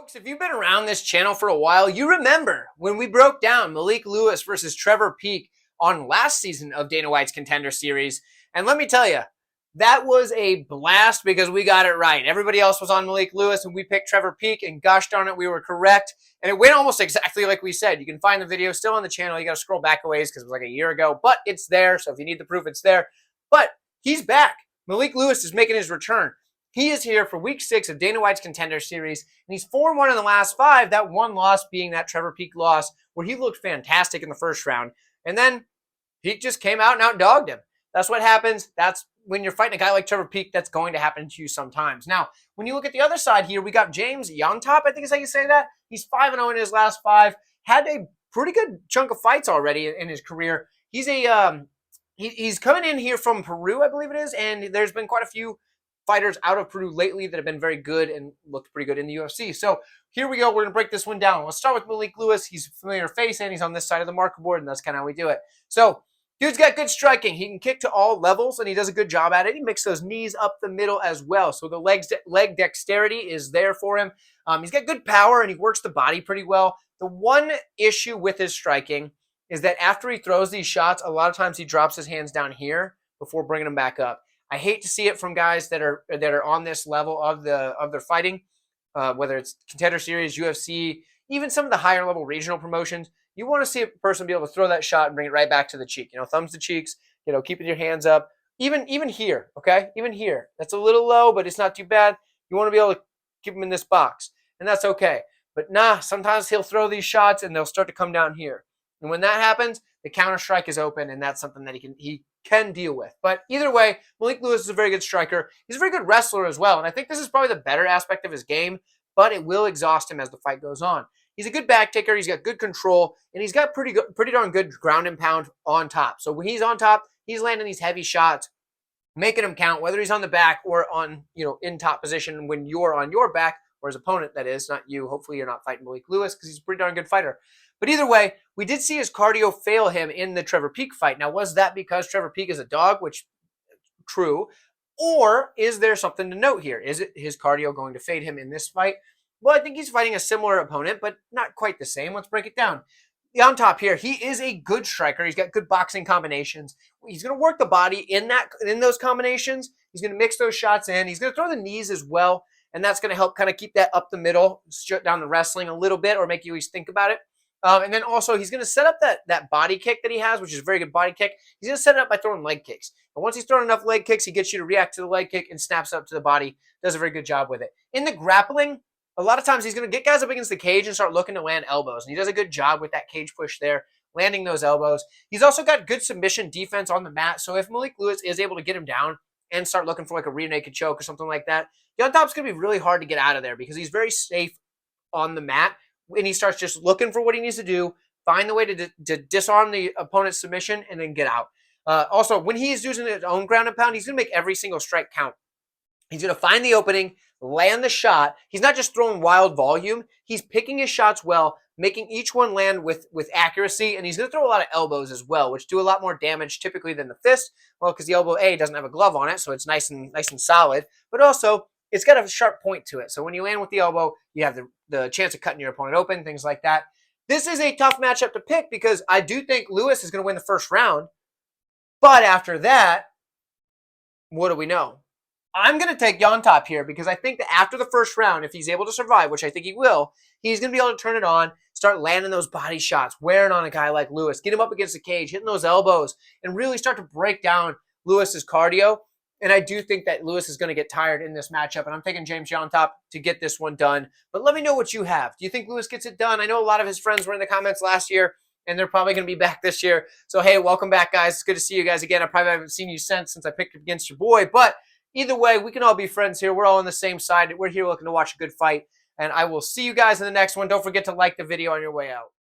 Folks, if you've been around this channel for a while, you remember when we broke down Malik Lewis versus Trevor Peek on last season of Dana White's Contender series. And let me tell you, that was a blast because we got it right. Everybody else was on Malik Lewis and we picked Trevor Peek, and gosh darn it, we were correct. And it went almost exactly like we said. You can find the video still on the channel. You got to scroll back a ways because it was like a year ago, but it's there. So if you need the proof, it's there. But he's back. Malik Lewis is making his return. He is here for week 6 of Dana White's Contender series, and he's 4-1 in the last 5, that one loss being that Trevor Peek loss where he looked fantastic in the first round. And then Peek just came out and outdogged him. That's what happens. That's when you're fighting a guy like Trevor Peek, that's going to happen to you sometimes. Now, when you look at the other side here, we got James Llontop, I think is how you say that. He's 5-0 in his last 5. Had a pretty good chunk of fights already in his career. He's he's coming in here from Peru, I believe it is, and there's been quite a few fighters out of Peru lately that have been very good and looked pretty good in the UFC. So here we go. We're going to break this one down. Let's start with Malik Lewis. He's a familiar face, and he's on this side of the marker board, and that's kind of how we do it. So dude's got good striking. He can kick to all levels, and he does a good job at it. He mixes those knees up the middle as well. So the leg dexterity is there for him. He's got good power, and he works the body pretty well. The one issue with his striking is that after he throws these shots, a lot of times he drops his hands down here before bringing them back up. I hate to see it from guys that are on this level of their fighting, whether it's Contender Series, UFC, even some of the higher level regional promotions. You want to see a person be able to throw that shot and bring it right back to the cheek. You know, thumbs to cheeks. You know, keeping your hands up. Even here, okay, even here. That's a little low, but it's not too bad. You want to be able to keep them in this box, and that's okay. But nah, sometimes he'll throw these shots and they'll start to come down here. And when that happens, the counter strike is open, and that's something that he can deal with. But either way, Malik Lewis is a very good striker. He's a very good wrestler as well, and I think this is probably the better aspect of his game, but it will exhaust him as the fight goes on. He's a good back taker. He's got good control, and he's got pretty darn good ground and pound on top. So when he's on top, he's landing these heavy shots, making them count, whether he's on the back or on, in top position when you're on your back, or his opponent, that is, not you. Hopefully you're not fighting Malik Lewis because he's a pretty darn good fighter. But either way, we did see his cardio fail him in the Trevor Peek fight. Now, was that because Trevor Peek is a dog, which true, or is there something to note here? Is it his cardio going to fade him in this fight? Well, I think he's fighting a similar opponent, but not quite the same. Let's break it down. On top here, he is a good striker. He's got good boxing combinations. He's going to work the body in those combinations. He's going to mix those shots in. He's going to throw the knees as well, and that's going to help kind of keep that up the middle, shut down the wrestling a little bit, or make you always think about it. And then also, he's going to set up that body kick that he has, which is a very good body kick. He's going to set it up by throwing leg kicks. And once he's thrown enough leg kicks, he gets you to react to the leg kick and snaps up to the body. Does a very good job with it. In the grappling, a lot of times he's going to get guys up against the cage and start looking to land elbows. And he does a good job with that cage push there, landing those elbows. He's also got good submission defense on the mat. So if Malik Lewis is able to get him down and start looking for like a rear naked choke or something like that, Llontop's going to be really hard to get out of there because he's very safe on the mat. And he starts just looking for what he needs to do, find the way to disarm the opponent's submission, and then get out. Also, when he's using his own ground and pound, he's going to make every single strike count. He's going to find the opening, land the shot. He's not just throwing wild volume. He's picking his shots well, making each one land with accuracy, and he's going to throw a lot of elbows as well, which do a lot more damage typically than the fist. Well, because the elbow, A, doesn't have a glove on it, so it's nice and solid, but also it's got a sharp point to it. So when you land with the elbow, you have the chance of cutting your opponent open, things like that. This is a tough matchup to pick because I do think Lewis is going to win the first round. But after that, what do we know? I'm going to take Llontop here because I think that after the first round, if he's able to survive, which I think he will, he's going to be able to turn it on, start landing those body shots, wearing on a guy like Lewis, get him up against the cage, hitting those elbows, and really start to break down Lewis's cardio. And I do think that Lewis is going to get tired in this matchup, and I'm taking James Llontop to get this one done. But let me know what you have. Do you think Lewis gets it done? I know a lot of his friends were in the comments last year, and they're probably going to be back this year. So, hey, welcome back, guys. It's good to see you guys again. I probably haven't seen you since I picked against your boy. But either way, we can all be friends here. We're all on the same side. We're here looking to watch a good fight. And I will see you guys in the next one. Don't forget to like the video on your way out.